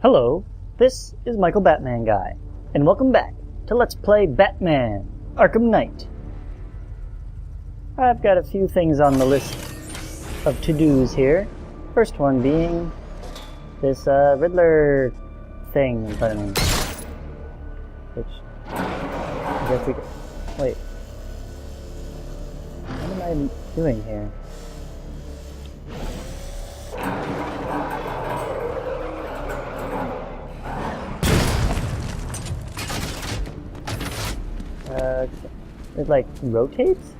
Hello, this is Michael Batman Guy, and welcome back to Let's Play Batman Arkham Knight. I've got a few things on the list of to-dos here. First one being this Riddler thing in front of me. Which, I guess we could... Wait. What am I doing here? It like rotates?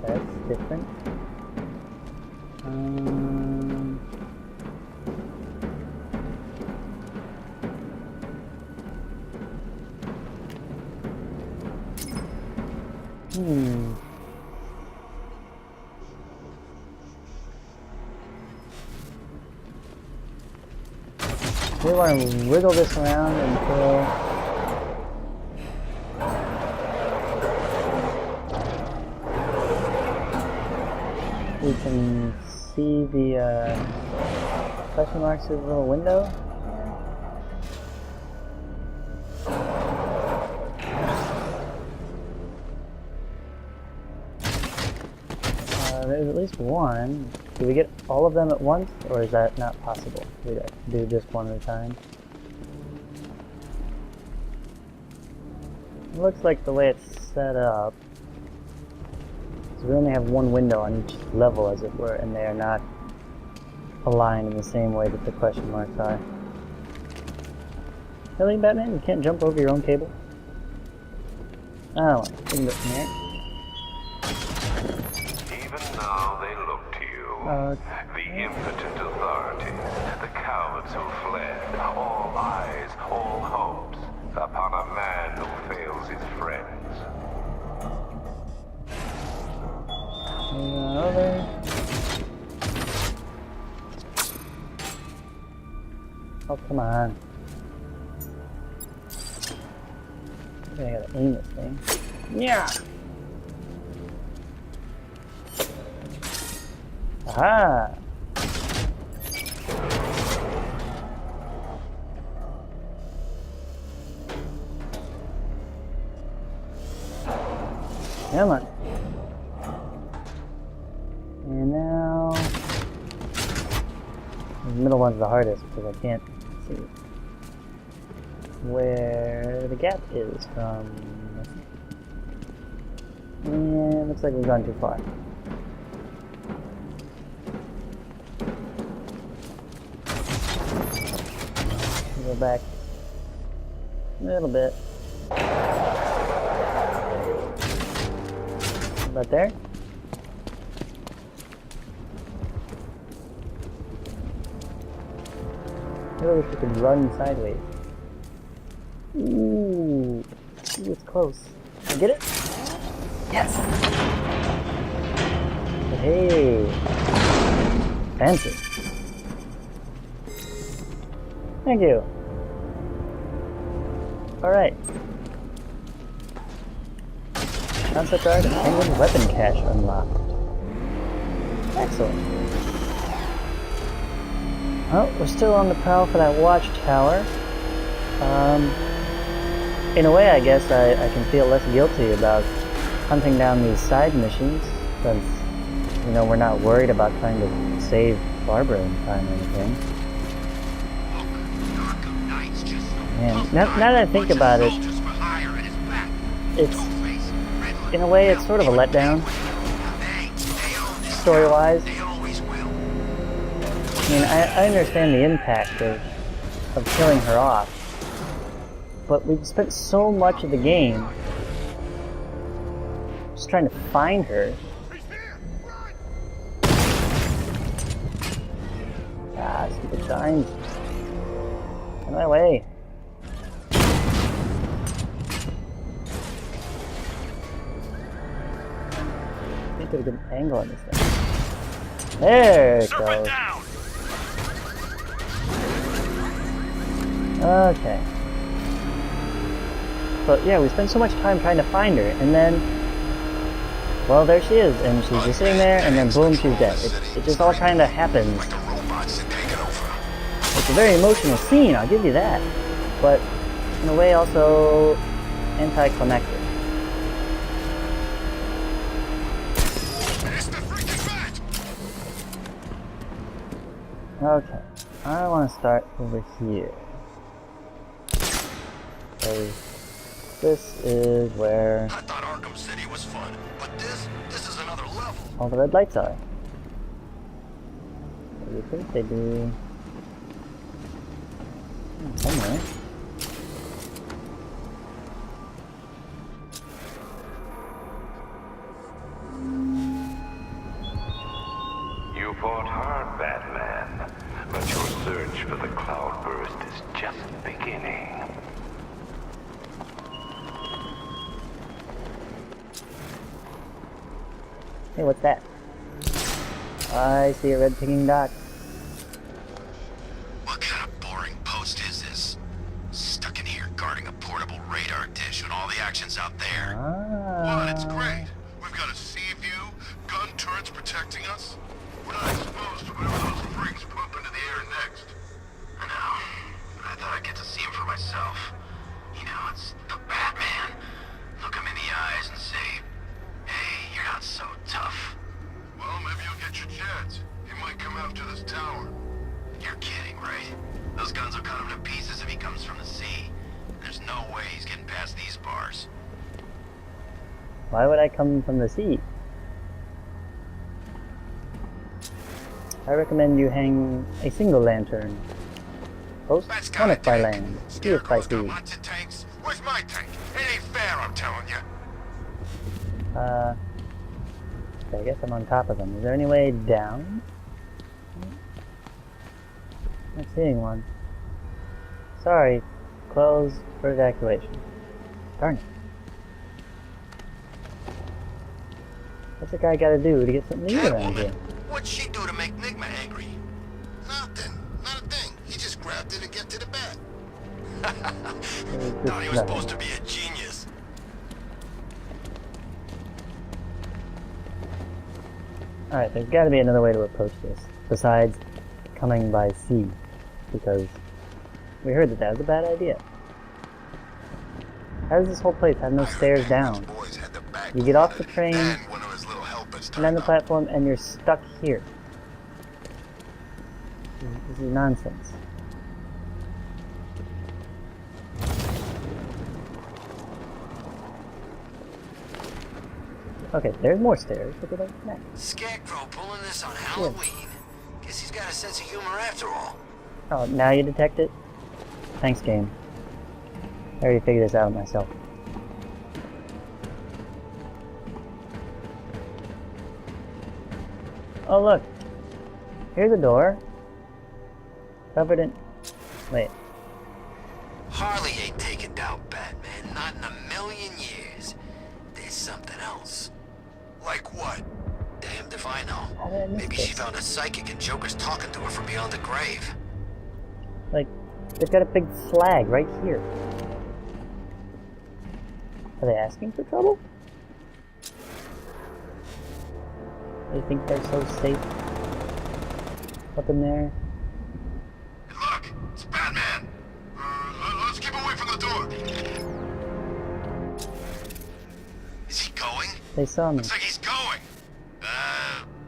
That's different. We want to wiggle this around until we can see the question marks through the little window. There's at least one. Do we get all of them at once, or is that not possible? We have to do just one at a time. It looks like the way it's set up is we only have one window on each level, as it were, and they are not aligned in the same way that the question marks are. Really, Batman? You can't jump over your own cable? Oh, we can go from here. The impotent authority, the cowards who fled, all eyes, all hopes, upon a man who fails his friends. Over. Oh, come on. I gotta aim this thing. Yeah! Aha! Come on. And now... the middle one's the hardest because I can't see where the gap is from. And looks like we've gone too far. Go back a little bit. About there. I really wish we could run sideways. Ooh, it's close. Did I get it? Yes! Hey! Fancy. Thank you. Alright. Concept art and penguin weapon cache unlocked. Excellent. Well, we're still on the prowl for that watchtower. In a way, I guess I can feel less guilty about hunting down these side missions, since, you know, we're not worried about trying to save Barbara in time or anything. Man, now that I think about it, it's, in a way, it's sort of a letdown, story-wise. I mean, I understand the impact of killing her off, but we've spent so much of the game just trying to find her. Ah, stupid signs. Get out of my way. Get a good angle on this thing. There it goes. Okay. But yeah, we spent so much time trying to find her, and then Well, there she is, and she's just sitting there, and then boom, she's dead. It just all kind of happens. It's a very emotional scene, I'll give you that. But, in a way, also anticlimactic. Okay, I want to start over here. Because this is where I thought Arkham City was fun, but this is another level. all the red lights are. What do you think they do? Somewhere. You fought hard, Batman, but your search for the cloudburst is just beginning. Hey, what's that? I see a red picking dot. What kind of boring post is this? Stuck in here guarding a portable radar dish when all the action's out there. Ah. It's great. We've got a sea view, gun turrets protecting us. We're not exposed to whatever those freaks poop into the air next. I know. I thought I'd get to see him for myself. You know, it's the Batman. Look him in the eyes and say, hey, you're not so tough. Well, maybe you'll get your chance. He might come after this tower. You're kidding, right? Those guns will cut him to pieces if he comes from the sea. There's no way he's getting past these bars. Why would I come from the sea? I recommend you hang a single lantern. Post That's one gotta if by tank. land, two if by Scarecrow's got sea. lots of tanks. Where's my tank? It ain't fair, I'm telling you. Okay, I guess I'm on top of them. Is there any way down? Not seeing one. Sorry, closed for evacuation. Darn it. What's a guy gotta do to get something to eat around here? What'd she do to make Nigma angry? Nothing. Not a thing. He just grabbed it and get to the bed. Thought he was supposed to be a genius. Alright, there's gotta be another way to approach this, besides coming by sea, because we heard that that was a bad idea. How does this whole place have no stairs down? You get off the train, land the platform, and you're stuck here. This is nonsense. Okay, there's more stairs. Look at that next. Scarecrow pulling this on Halloween. Guess he's got a sense of humor after all. Oh, now you detect it? Thanks, game. I already figured this out myself. Oh, look. Here's a door. Covered in... Wait. Harley ain't taken down Batman, not in a million years. There's something else. Like what? Damned if I How know. did I miss Maybe this? she found a psychic and Joker's talking to her from beyond the grave. Like, they've got a big flag right here. Are they asking for trouble? They think they're so safe up in there? Hey, look! It's Batman! Let's keep away from the door! Is he going? They saw me. Looks like he's going!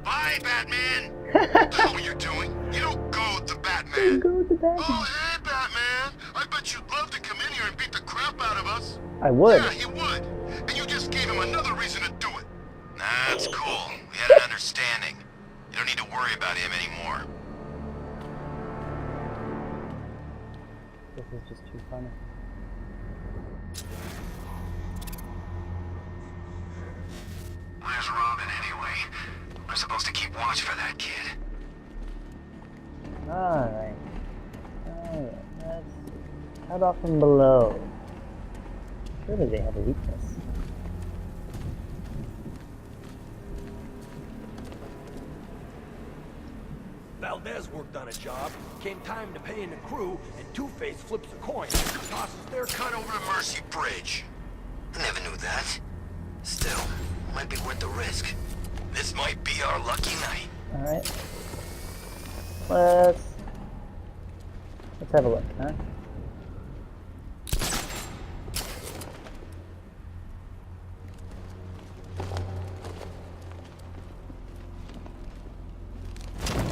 Bye, Batman! What the hell are you doing? You don't go with the Batman! Go with the Batman. Oh, hey, Batman! I bet you'd love to come in here and beat the crap out of us! I would. Yeah, he would! And you just gave him another reason to do it! Nah, it's cool. We had an understanding. You don't need to worry about him anymore. This is just too funny. Where's Robin anyway? We're supposed to keep watch for that kid. Alright. Alright, let's... How about from below? Surely they have a weakness. Valdez worked on a job, came time to pay in the crew, and Two-Face flips a coin, tosses their Cut over to Mercy Bridge. I never knew that. Still, Might be worth the risk. This might be our lucky night. Alright. Let's have a look, huh?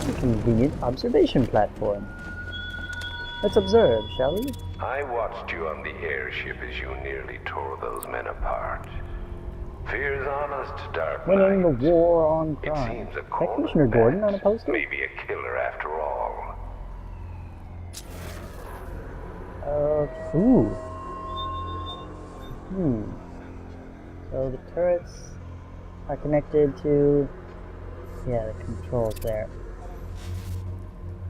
A convenient observation platform. Let's observe, shall we? I watched you on the airship as you nearly tore those men apart. Fear's honest, Dark Knight. Winning the war on It crime. seems a Is that Commissioner corner Gordon man, on a poster? maybe a killer after all. Ooh. So the turrets are connected to... Yeah, the controls there.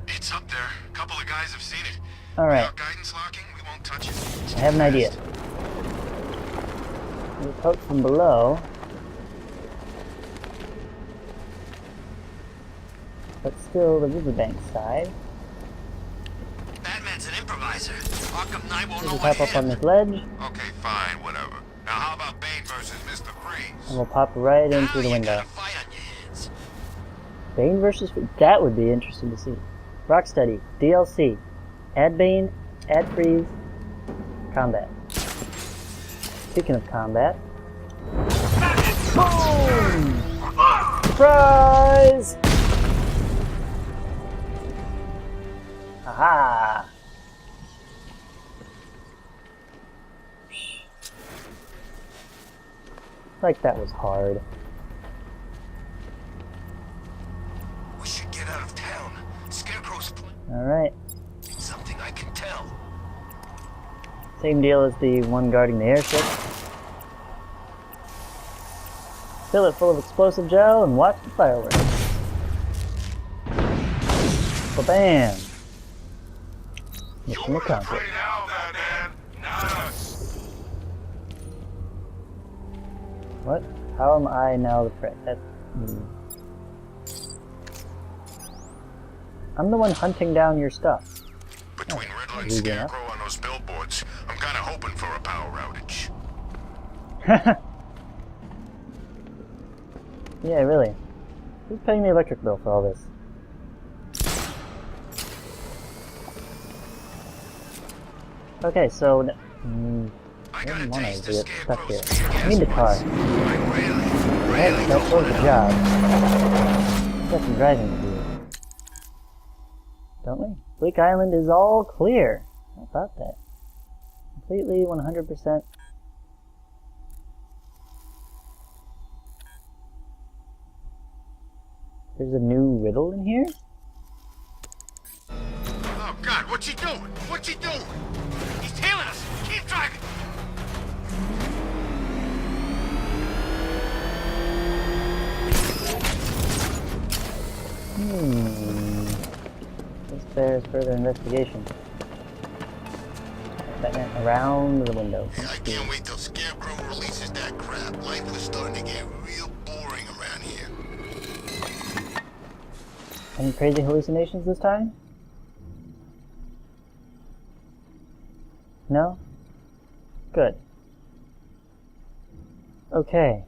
It's up there. A couple of guys have seen it. Alright, Without guidance locking, we won't touch it. It's I have an too idea. fast. We poke from below. But still the riverbank side. Batman's an improviser. Arkham Knight won't know We'll what pop up on hit him. this ledge, Okay, fine, whatever. Now how about Bane versus Mr. Freeze? and we'll pop right into Now the you window. got a fight on your hands. Bane versus... That would be interesting to see. Rocksteady, DLC. Add Bane, add Freeze, combat. Speaking of combat... Boom! Surprise! Aha! Like that was hard. We should get out of town. Scarecrow's Alright. something I can tell. Same deal as the one guarding the airship. Fill it full of explosive gel and watch the fireworks. Ba-bam! Mission accomplished. now, Batman, not us. What? How am I now the prey? That... I'm the one hunting down your stuff. Between Riddler and easy enough. Scarecrow on those billboards, I'm kind of hoping for a power outage. Yeah, really. Who's paying the electric bill for all this? Okay, so... I I got a don't want taste to of get stuck here. Scarecrow's I need the car. I really That don't was the wanna- job. Got some driving to do. Don't we? Bleak Island is all clear. How about that? Completely 100%. There's a new riddle in here? Oh, God, what's he doing? What's he doing? He's tailing us. Keep driving. This bears further investigation. Batman around the window. Yeah, I can't wait till Scarecrow releases that crap. Life is starting to get real boring around here. Any crazy hallucinations this time? No? Good. Okay.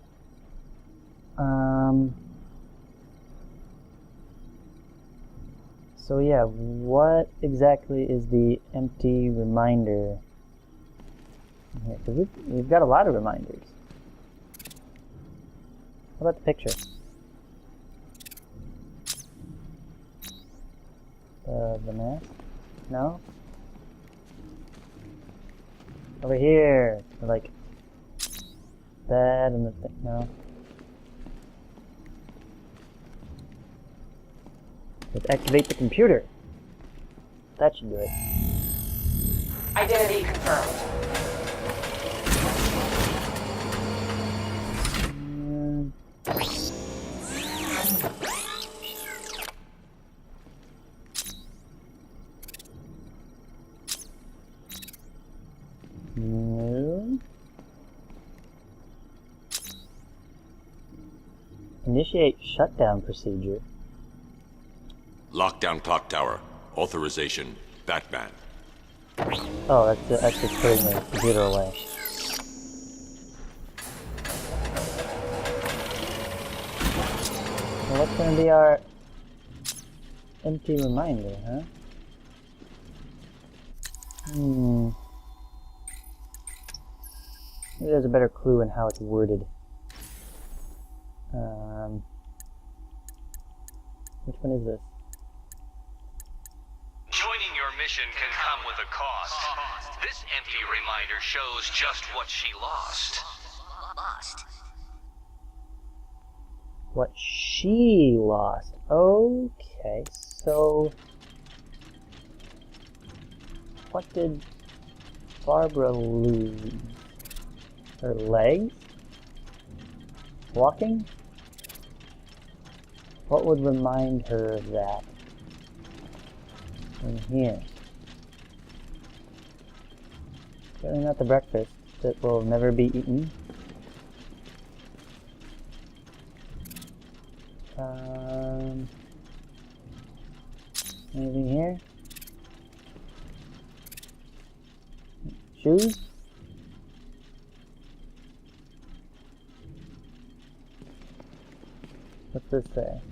So yeah, what exactly is the empty reminder here? 'Cause we've got a lot of reminders. How about the picture? The mask? No? Over here! Like that and the thing. No. Let's activate the computer. That should do it. Identity confirmed. No. Initiate shutdown procedure. Lockdown clock tower. Authorization. Batman. Oh, that's just putting the computer away. Well, what's gonna be our empty reminder, huh? Maybe there's a better clue in how it's worded. Which one is this? Joining your mission can come with a cost. This empty reminder shows just what she lost. What she lost. Okay, so... what did Barbara lose? Her legs? Walking? What would remind her of that? In here. Certainly not the breakfast that will never be eaten. Anything here? Shoes? What's this say?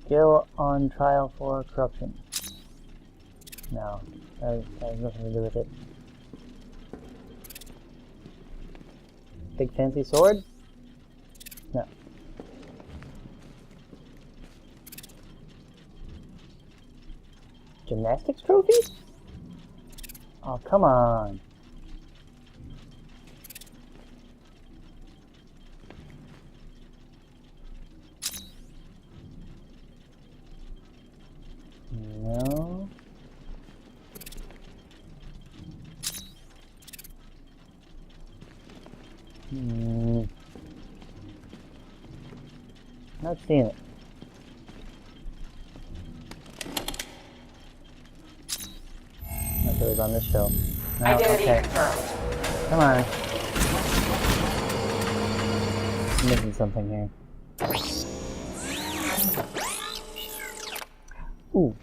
Gill on trial for corruption. No, that has nothing to do with it. Big fancy sword? No. Gymnastics trophy? Oh, come on. No. Not seeing it. That goes on this show. No, okay. Come on. I'm missing something here. Ooh.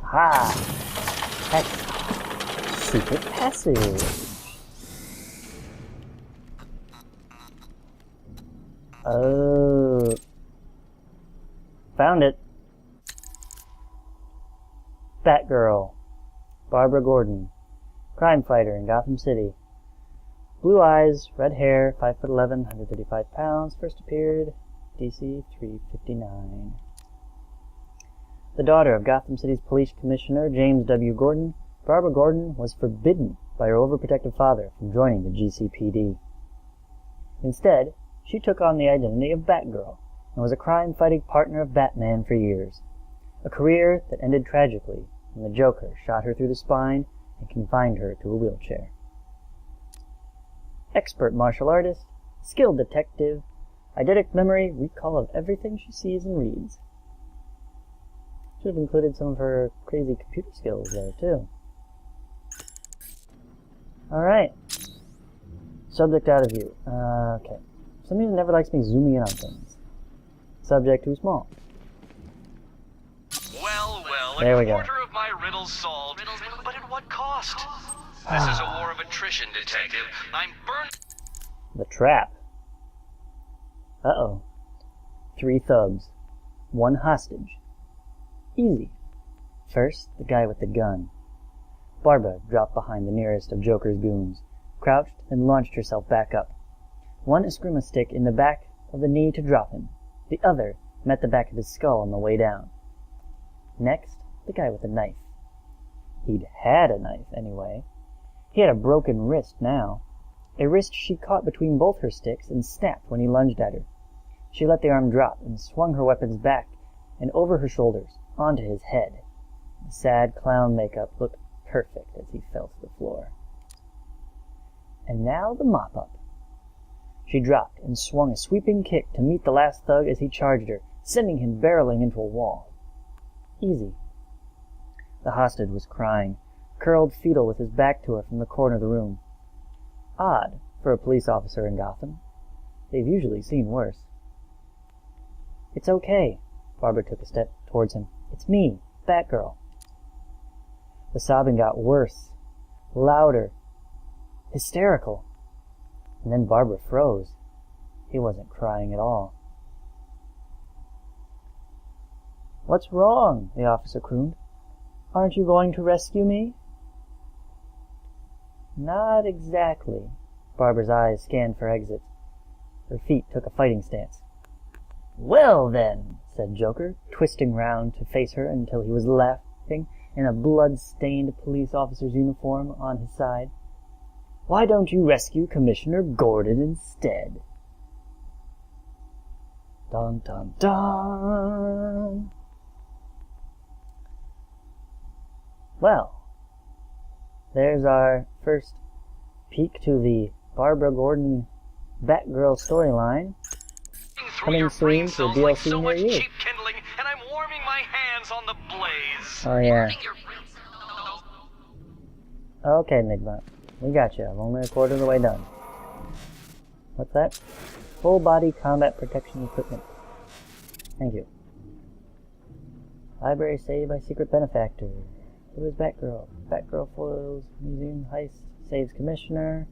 Ha! That's secret passage. Oh. Found it. Batgirl. Barbara Gordon. Crime fighter in Gotham City. Blue eyes, red hair, 5'11", 135 pounds. First appeared DC 359. The daughter of Gotham City's police commissioner, James W. Gordon, Barbara Gordon was forbidden by her overprotective father from joining the GCPD. Instead, she took on the identity of Batgirl and was a crime-fighting partner of Batman for years, a career that ended tragically when the Joker shot her through the spine and confined her to a wheelchair. Expert martial artist, skilled detective, eidetic memory, recall of everything she sees and reads. Should have included some of her crazy computer skills there, too. Alright. Subject out of view. Okay. For some reason, never likes me zooming in on things. Subject too small. Well, There we a go. quarter of my riddles solved, but at what cost? This is a war of attrition, detective. I'm burned. The trap. Uh-oh. 3 thugs. 1 hostage. Easy. First, the guy with the gun. Barbara dropped behind the nearest of Joker's goons, crouched and launched herself back up. One eskrima stick in the back of the knee to drop him. The other met the back of his skull on the way down. Next, the guy with the knife. He'd had a knife, anyway. He had a broken wrist now. A wrist she caught between both her sticks and snapped when he lunged at her. She let the arm drop and swung her weapons back and over her shoulders, onto his head. The sad clown makeup looked perfect as he fell to the floor. And now the mop-up. She dropped and swung a sweeping kick to meet the last thug as he charged her, sending him barreling into a wall. Easy. The hostage was crying, curled fetal with his back to her from the corner of the room. Odd for a police officer in Gotham. They've usually seen worse. It's okay. Barbara took a step towards him. It's me, Batgirl. The sobbing got worse, louder, hysterical. And then Barbara froze. He wasn't crying at all. "What's wrong?" the officer crooned. "Aren't you going to rescue me?" "Not exactly." Barbara's eyes scanned for exits. Her feet took a fighting stance. "Well then," said Joker, twisting round to face her until he was laughing in a blood-stained police officer's uniform on his side. "Why don't you rescue Commissioner Gordon instead?" Dun dun dun! Well, there's our first peek to the Barbara Gordon Batgirl storyline. Coming soon to a DLC near you. Cheap kindling, and I'm warming my hands on the blaze. Oh yeah. Okay, Enigma. We got you. I'm only a quarter of the way done. What's that? Full body combat protection equipment. Thank you. Library saved by secret benefactor. Who is Batgirl? Batgirl foils museum heist, saves commissioner.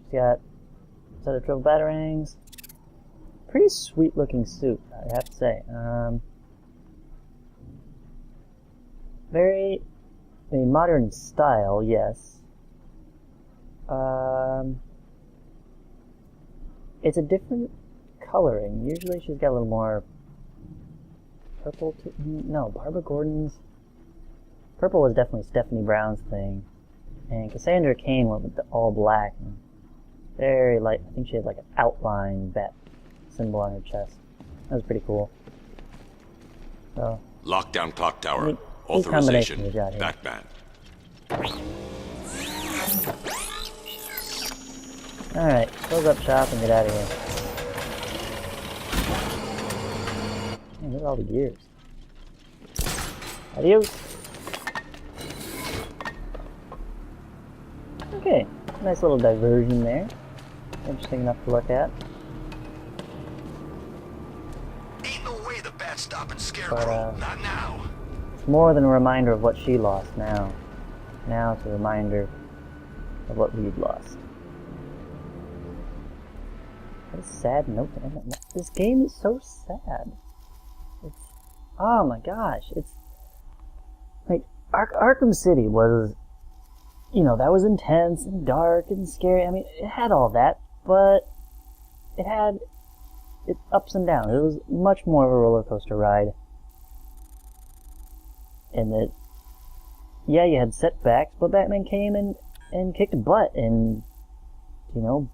She's got a set of triple batarangs. Pretty sweet looking suit, I have to say. Very modern style, yes. It's a different coloring. Usually she's got a little more purple to... No, Barbara Gordon's... Purple was definitely Stephanie Brown's thing. And Cassandra Cain went with the all black. And very light. I think she had like an outline bat symbol on her chest. That was pretty cool. So... Lockdown clock tower. Neat Authorization. combination we got here. Batman. Alright, close up shop and get out of here. Man, look at all the gears. Adios! Okay, nice little diversion there. Interesting enough to look at. Ain't no way the bat's stopping Scarecrow. But, Not now. It's more than a reminder of what she lost now. Now it's a reminder of what we've lost. What a sad note to end on. This game is so sad. It's... Oh my gosh. It's... Like, Arkham City was... You know, that was intense and dark and scary. I mean, it had all that, but it had its ups and downs. It was much more of a roller coaster ride. And that, yeah, you had setbacks, but Batman came and kicked butt and, you know,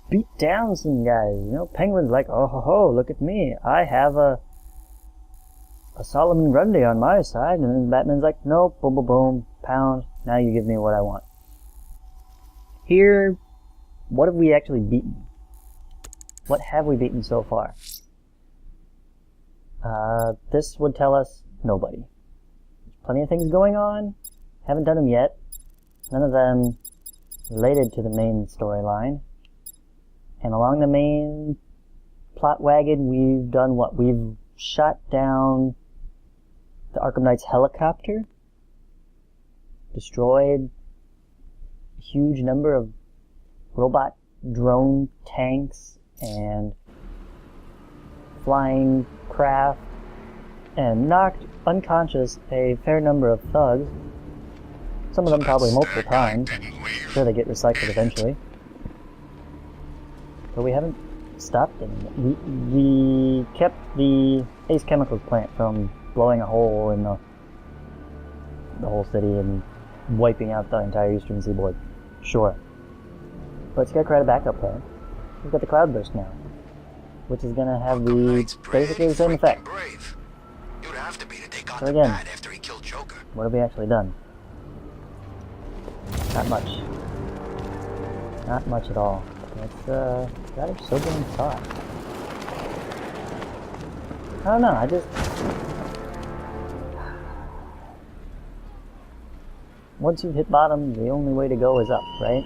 beat down some guys. You know, Penguin's like, oh ho ho, look at me. I have a Solomon Grundy on my side. And then Batman's like, nope, boom, boom, boom, pound. Now you give me what I want. Here, what have we actually beaten? What have we beaten so far? This would tell us nobody. There's plenty of things going on. Haven't done them yet. None of them related to the main storyline. And along the main plot wagon, we've done what? We've shot down the Arkham Knight's helicopter. Destroyed a huge number of robot drone tanks and flying craft, and knocked unconscious a fair number of thugs. Some of them probably multiple times. I'm sure they get recycled eventually. But we haven't stopped them. We kept the Ace Chemicals plant from blowing a hole in the whole city and wiping out the entire eastern seaboard. Sure. But Scarecrow had a backup plan. We've got the Cloudburst now, which is going to have basically the same effect. You'd have to be to take on So the again, bat after he killed Joker. what have we actually done? Not much. Not much at all. It's rather sobering thought. I don't know, I just... Once you've hit bottom, the only way to go is up, right?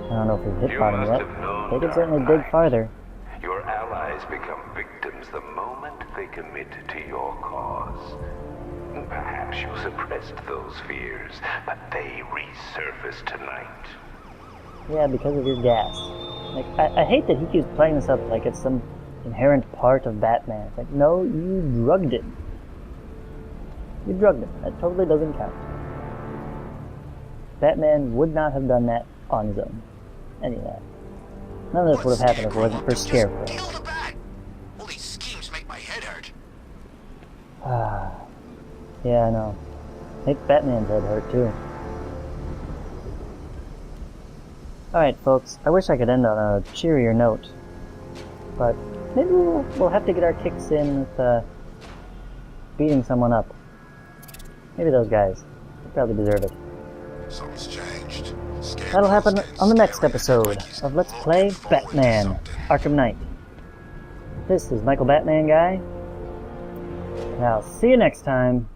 I don't know if we've hit bottom yet. They could certainly dig farther. Your allies become victims the moment they commit to your cause. Perhaps you suppressed those fears, but they resurface tonight. Yeah, because of your gas. Like, I hate that he keeps playing this up like it's some inherent part of Batman. It's like, no, you drugged him. You drugged him. That totally doesn't count. Batman would not have done that on his own. Any of that. None of this would have happened if it wasn't for Scarecrow. Kill the bat! All these schemes make my head hurt. Yeah, I know. Make Batman's head hurt, too. Alright, folks. I wish I could end on a cheerier note. But maybe we'll have to get our kicks in with beating someone up. Maybe those guys. They probably deserve it. Something's changed. That'll happen on the next episode of Let's Play Batman Arkham Knight. This is Michael Batman Guy, and I'll see you next time.